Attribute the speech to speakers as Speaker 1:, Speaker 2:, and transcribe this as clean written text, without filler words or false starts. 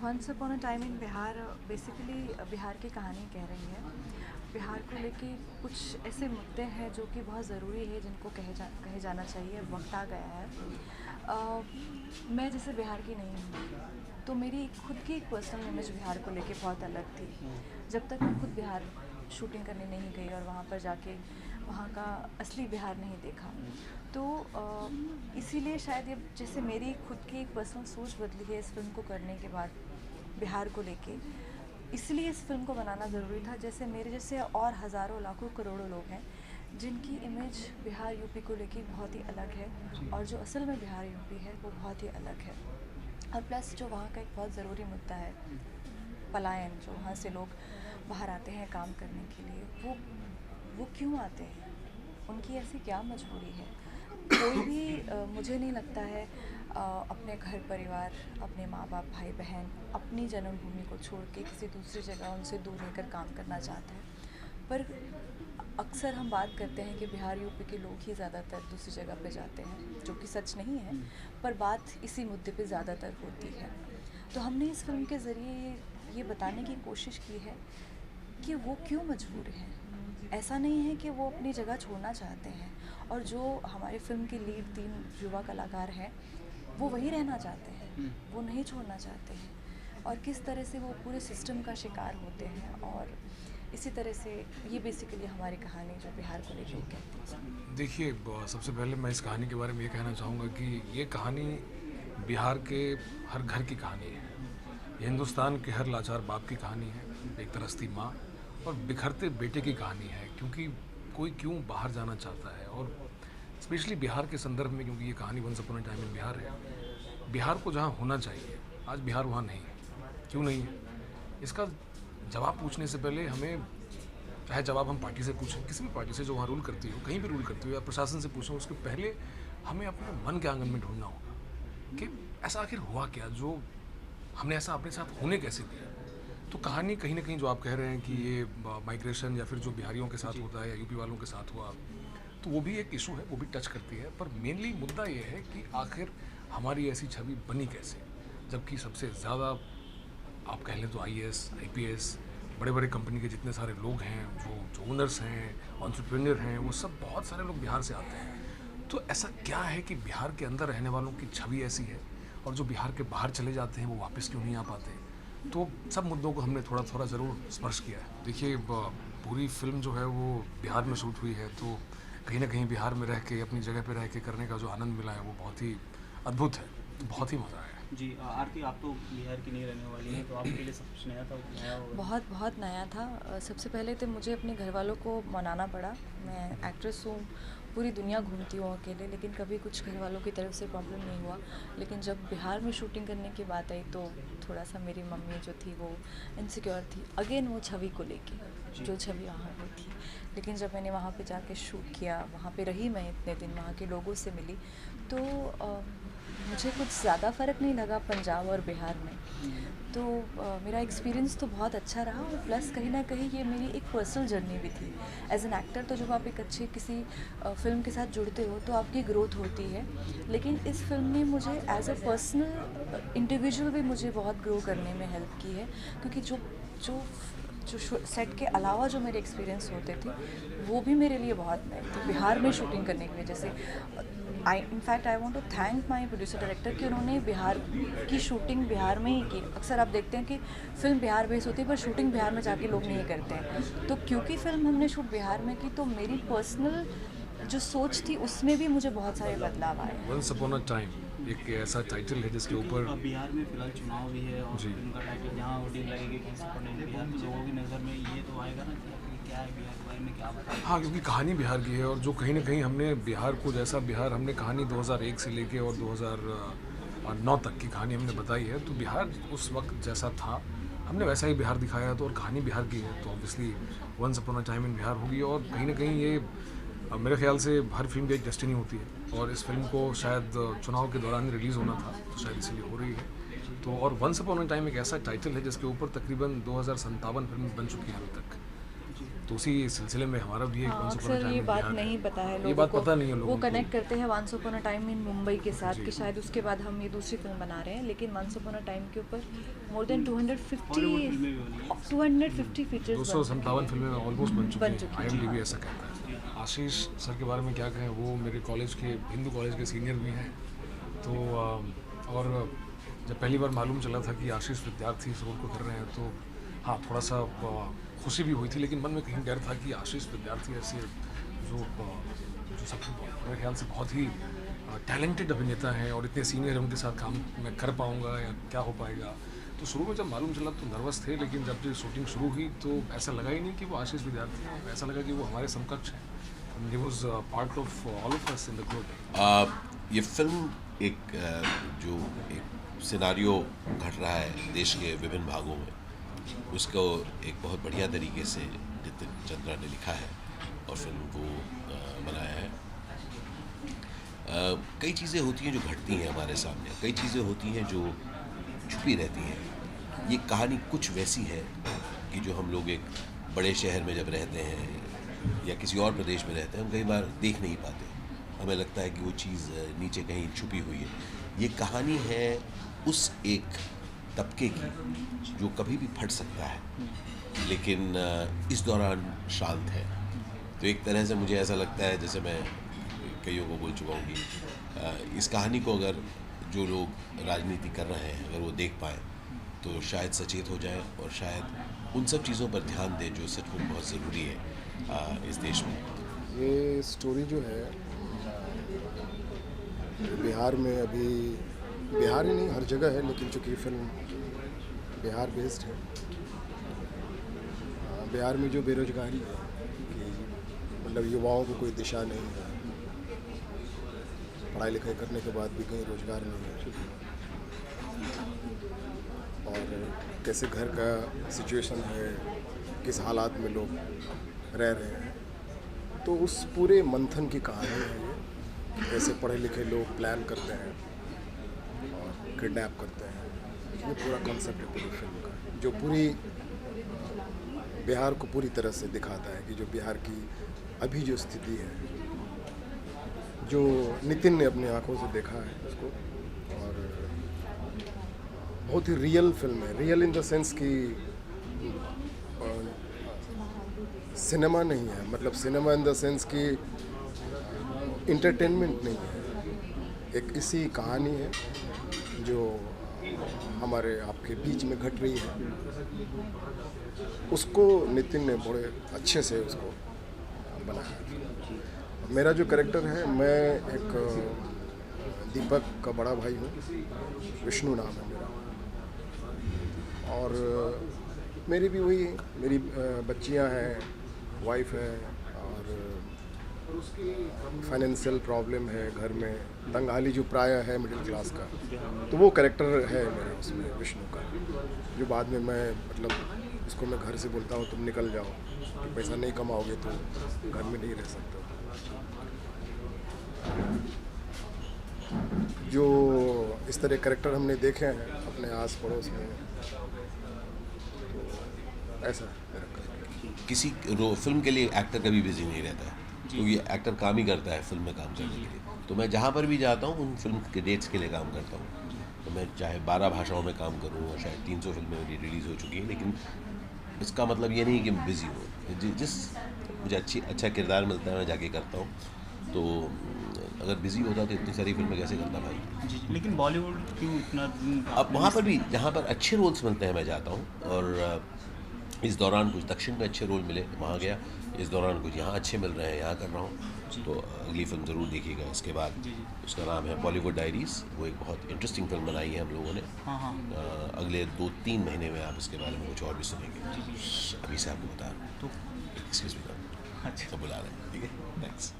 Speaker 1: Once upon a time in Bihar basically Bihar की कहानी कह रही है। बिहार को लेके कुछ ऐसे मुद्दे हैं जो कि बहुत ज़रूरी है, जिनको कहे जाना चाहिए। वक्त आ गया है। मैं जैसे बिहार की नहीं हूँ, तो मेरी खुद की एक पर्सनल इमेज बिहार को लेके बहुत अलग थी। जब तक मैं खुद बिहार शूटिंग करने नहीं गई और वहाँ पर जाके वहाँ का असली बिहार नहीं देखा, तो इसीलिए शायद ये जैसे मेरी खुद की एक पर्सनल सोच बदली है इस फिल्म को करने के बाद बिहार को लेके। इसलिए इस फिल्म को बनाना ज़रूरी था। जैसे मेरे जैसे और हज़ारों लाखों करोड़ों लोग हैं जिनकी इमेज बिहार यूपी को लेके बहुत ही अलग है, और जो असल में बिहार यूपी है वो बहुत ही अलग है। और प्लस जो वहाँ का एक बहुत ज़रूरी मुद्दा है, पलायन, जो वहाँ से लोग बाहर आते हैं काम करने के लिए, वो क्यों आते हैं, उनकी ऐसी क्या मजबूरी है। कोई भी मुझे नहीं लगता है अपने घर परिवार, अपने माँ बाप, भाई बहन, अपनी जन्मभूमि को छोड़ के किसी दूसरी जगह उनसे दूर रहकर काम करना चाहता है। पर अक्सर हम बात करते हैं कि बिहार यूपी के लोग ही ज़्यादातर दूसरी जगह पे जाते हैं, जो कि सच नहीं है, पर बात इसी मुद्दे पे ज़्यादातर होती है। तो हमने इस फिल्म के ज़रिए ये बताने की कोशिश की है कि वो क्यों मजबूर हैं। ऐसा नहीं है कि वो अपनी जगह छोड़ना चाहते हैं, और जो हमारे फिल्म के लीड 3 युवा कलाकार हैं वो वहीं रहना चाहते हैं, वो नहीं छोड़ना चाहते हैं, और किस तरह से वो पूरे सिस्टम का शिकार होते हैं। और इसी तरह से ये बेसिकली हमारी कहानी जो बिहार को लेकर कहती है।
Speaker 2: देखिए, सबसे पहले मैं इस कहानी के बारे में ये कहना चाहूँगा कि ये कहानी बिहार के हर घर की कहानी है। ये हिंदुस्तान के हर लाचार बाप की कहानी है, एक तरसती माँ और बिखरते बेटे की कहानी है। क्योंकि कोई क्यों बाहर जाना चाहता है, और स्पेशली बिहार के संदर्भ में, क्योंकि ये कहानी once upon a time in Bihar है। बिहार को जहाँ होना चाहिए, आज बिहार वहाँ नहीं है। क्यों नहीं है, इसका जवाब पूछने से पहले हमें, चाहे जवाब हम पार्टी से पूछें, किसी भी पार्टी से जो वहाँ रूल करती हो, कहीं भी रूल करती हो, या प्रशासन से पूछें, उसके पहले हमें अपने मन के आंगन में ढूंढना होगा कि ऐसा आखिर हुआ क्या, जो हमने ऐसा अपने साथ होने कैसे दिया। तो कहानी कहीं ना कहीं जो आप कह रहे हैं कि ये माइग्रेशन या फिर जो बिहारियों के साथ होता है या यूपी वालों के साथ हुआ, तो वो भी एक इशू है, वो भी टच करती है। पर मेनली मुद्दा ये है कि आखिर हमारी ऐसी छवि बनी कैसे, जबकि सबसे ज़्यादा आप कह लें तो आईएएस, आईपीएस, बड़े बड़े कंपनी के जितने सारे लोग हैं, जो ओनर्स हैं, एंटरप्रेन्योर हैं, वो सब बहुत सारे लोग बिहार से आते हैं। तो ऐसा क्या है कि बिहार के अंदर रहने वालों की छवि ऐसी है, और जो बिहार के बाहर चले जाते हैं वो वापस क्यों नहीं आ पाते। तो सब मुद्दों को हमने थोड़ा थोड़ा ज़रूर स्पर्श किया है। देखिए, पूरी फिल्म जो है वो बिहार में शूट हुई है, तो कहीं ना कहीं बिहार में रह के, अपनी जगह पे रह के करने का जो आनंद मिला है वो बहुत ही अद्भुत है, बहुत ही मज़ा आया।
Speaker 3: जी आरती, आप तो बिहार की नहीं रहने वाली हैं, तो आपके लिए सब कुछ नया था, नया होगा।
Speaker 1: बहुत बहुत नया था। सबसे पहले तो मुझे अपने घर वालों को मनाना पड़ा। मैं एक्ट्रेस हूँ, पूरी दुनिया घूमती हूँ अकेले, लेकिन कभी कुछ घर वालों की तरफ से प्रॉब्लम नहीं हुआ। लेकिन जब बिहार में शूटिंग करने की बात आई तो थोड़ा सा मेरी मम्मी जो थी वो इनसिक्योर थी, अगेन वो छवि को लेके, जो छवि वहाँ पर थी। लेकिन जब मैंने वहाँ पे जाके शूट किया, वहाँ पे रही मैं इतने दिन, वहाँ के लोगों से मिली, तो मुझे कुछ ज़्यादा फ़र्क नहीं लगा पंजाब और बिहार में। तो मेरा एक्सपीरियंस तो बहुत अच्छा रहा, और प्लस कहीं ना कहीं ये मेरी एक पर्सनल जर्नी भी थी। एज एन एक्टर तो जब आप एक अच्छे किसी फ़िल्म के साथ जुड़ते हो तो आपकी ग्रोथ होती है, लेकिन इस फिल्म ने मुझे एज अ पर्सनल इंडिविजुअल भी मुझे बहुत ग्रो करने में हेल्प की है। क्योंकि जो जो जो सेट के अलावा जो मेरे एक्सपीरियंस होते थे वो भी मेरे लिए बहुत नए थे बिहार में शूटिंग करने की वजह से। I want to thank my producer director कि उन्होंने बिहार की शूटिंग बिहार में ही की। अक्सर आप देखते हैं कि फिल्म बिहार बेस होती है पर शूटिंग बिहार में जाके लोग नहीं करते हैं। तो क्योंकि फिल्म हमने शूट बिहार में की, तो मेरी पर्सनल जो सोच थी उसमें भी मुझे बहुत सारे बदलाव आए।
Speaker 2: वंस अपॉन अ टाइम एक ऐसा टाइटल है जिसके ऊपर,
Speaker 3: अब बिहार में फिलहाल चुनाव भी है, और
Speaker 2: जी,
Speaker 3: फिल्म का टाइटल जहाँ वोटिंग लगेगी once upon a time Bihar के लोगों की नज़र में ये तो आएगा ना कि आखिर क्या है बिहार के बारे में, क्या बताएं।
Speaker 2: हाँ, क्योंकि कहानी बिहार की है, और जो कहीं ना कहीं हमने बिहार को, जैसा बिहार हमने कहानी 2001 से लेके और 2009 तक की कहानी हमने बताई है, तो बिहार उस वक्त जैसा था हमने वैसा ही बिहार दिखाया है। तो और कहानी बिहार की है, तो obviously once upon a time in Bihar होगी। और कहीं ना कहीं ये मेरे ख्याल से हर फिल्म की एक डेस्टिनी होती है, और इस फिल्म को शायद चुनाव के दौरान रिलीज़ होना था, तो शायद इसीलिए हो रही है। तो और वंस अपॉन अ टाइम एक ऐसा टाइटल है जिसके ऊपर तकरीबन 2057 फिल्म बन चुकी हैं अभी तक। तो उसी सिलसिले में हमारा भी एक
Speaker 1: हाँ,
Speaker 2: वंस अपॉन अ
Speaker 1: अक्सर
Speaker 2: टाइम
Speaker 1: ये
Speaker 2: इन
Speaker 1: बात
Speaker 2: बिहार
Speaker 1: नहीं पता है
Speaker 2: ये
Speaker 1: लोगों
Speaker 2: बात
Speaker 1: को।
Speaker 2: पता नहीं है
Speaker 1: वो
Speaker 2: लोगों को।
Speaker 1: कनेक्ट करते हैं once upon a time in Mumbai के साथ कि शायद उसके बाद हम ये दूसरी फिल्म बना रहे हैं, लेकिन वंस अपॉन अ टाइम के ऊपर मोर देन 250 फीचर्स
Speaker 2: 257 फिल्में ऑलमोस्ट बन चुकी
Speaker 1: बन
Speaker 2: हैं,
Speaker 1: चुकी
Speaker 2: IMDb ऐसा कहता है। आशीष सर के बारे में क्या कहें, वो मेरे कॉलेज के हिंदू कॉलेज के सीनियर भी हैं। तो और जब पहली बार मालूम चला था कि आशीष विद्यार्थी इस रोल को कर रहे हैं तो हाँ, थोड़ा सा खुशी भी हुई थी, लेकिन मन में कहीं डर था कि आशीष विद्यार्थी ऐसे जो सब मेरे ख्याल से बहुत ही टैलेंटेड अभिनेता हैं और इतने सीनियर हैं, उनके साथ काम मैं कर पाऊँगा या क्या हो पाएगा। तो शुरू में जब मालूम चला तो नर्वस थे, लेकिन जब जो शूटिंग शुरू हुई तो ऐसा लगा ही नहीं कि वो आशीष विद्यार्थी हैं, ऐसा लगा कि वो हमारे समकक्ष हैं। He was part of all of us in the group.
Speaker 4: ये फिल्म एक जो एक सिनारियो घट रहा है देश के विभिन्न भागों में, उसको एक बहुत बढ़िया तरीके से नितिन चंद्रा ने लिखा है और फिल्म को बनाया है। कई चीज़ें होती हैं जो घटती हैं हमारे सामने, कई चीज़ें होती हैं जो छुपी रहती हैं। ये कहानी कुछ वैसी है कि जो हम लोग एक बड़े शहर में जब रहते हैं या किसी और प्रदेश में रहते हैं, हम कई बार देख नहीं पाते, हमें लगता है कि वो चीज़ नीचे कहीं छुपी हुई है। ये कहानी है उस एक तबके की जो कभी भी फट सकता है, लेकिन इस दौरान शांत है। तो एक तरह से मुझे ऐसा लगता है, जैसे मैं कईयों को बोल चुका हूँ कि इस कहानी को अगर जो लोग राजनीति कर रहे हैं अगर वो देख पाएँ तो शायद सचेत हो जाए और शायद उन सब चीज़ों पर ध्यान दें जो सचमुच बहुत ज़रूरी है इस देश में।
Speaker 5: ये स्टोरी जो है बिहार में, अभी बिहार ही नहीं हर जगह है, लेकिन चूँकि फिल्म बिहार बेस्ड है, बिहार में जो बेरोजगारी है कि मतलब युवाओं को कोई दिशा नहीं है, पढ़ाई लिखाई करने के बाद भी कहीं रोजगार नहीं है, और कैसे घर का सिचुएशन है, किस हालात में लोग रह रहे हैं, तो उस पूरे मंथन की कहानी है ये कि कैसे पढ़े लिखे लोग प्लान करते हैं और किडनैप करते हैं। ये पूरा कॉन्सेप्ट है पूरी फिल्म का, जो पूरी बिहार को पूरी तरह से दिखाता है कि जो बिहार की अभी जो स्थिति है, जो नितिन ने अपनी आंखों से देखा है उसको, और बहुत ही रियल फिल्म है। रियल इन द सेंस कि सिनेमा नहीं है, मतलब सिनेमा इन द सेंस कि इंटरटेनमेंट नहीं है, एक इसी कहानी है जो हमारे आपके बीच में घट रही है, उसको नितिन ने बड़े अच्छे से उसको बनाया। मेरा जो कैरेक्टर है, मैं एक दीपक का बड़ा भाई हूँ, विष्णु नाम है मेरा, और मेरी भी वही मेरी बच्चियाँ हैं, वाइफ है, और फाइनेंशियल प्रॉब्लम है घर में, तंगहाली जो प्राय है मिडिल क्लास का, तो वो कैरेक्टर है मेरा उसमें विष्णु का, जो बाद में मैं मतलब इसको मैं घर से बोलता हूँ तुम निकल जाओ, कि पैसा नहीं कमाओगे तो घर में नहीं रह सकते। जो इस तरह कैरेक्टर हमने देखे हैं अपने आस पड़ोस में, तो ऐसा है मेरा कैरेक्टर।
Speaker 4: किसी फिल्म के लिए एक्टर कभी बिजी नहीं रहता है, क्योंकि एक्टर काम ही करता है फिल्म में काम करने के लिए। तो मैं जहाँ पर भी जाता हूँ उन फिल्म के डेट्स के लिए काम करता हूँ, तो मैं चाहे 12 भाषाओं में काम करूँ और शायद 300 फिल्में मेरी रिलीज़ हो चुकी हैं, लेकिन इसका मतलब ये नहीं कि मैं बिज़ी हूँ। जिस मुझे अच्छा किरदार मिलता है मैं जाके करता हूँ, तो अगर बिज़ी होता तो इतनी सारी फिल्में कैसे करता भाई।
Speaker 3: जी, लेकिन बॉलीवुड क्यों इतना
Speaker 4: अब वहाँ पर भी जहाँ पर अच्छे रोल्स मिलते हैं मैं जाता हूँ, और इस दौरान कुछ दक्षिण में अच्छे रोल मिले वहाँ गया, इस दौरान कुछ यहाँ अच्छे मिल रहे हैं यहाँ कर रहा हूँ। तो अगली फिल्म ज़रूर देखिएगा इसके बाद। उसका नाम है बॉलीवुड डायरीज़, वो एक बहुत इंटरेस्टिंग फिल्म बनाई है हम लोगों ने।
Speaker 3: हाँ।
Speaker 4: अगले 2-3 महीने में आप इसके बारे में कुछ और भी सुनेंगे। अभी से आपको बता रहा हूँ,
Speaker 3: तो
Speaker 4: एक्सक्यूज़ मी,
Speaker 3: अच्छा
Speaker 4: तो बुला रहे हैं, ठीक है, थैंक्स।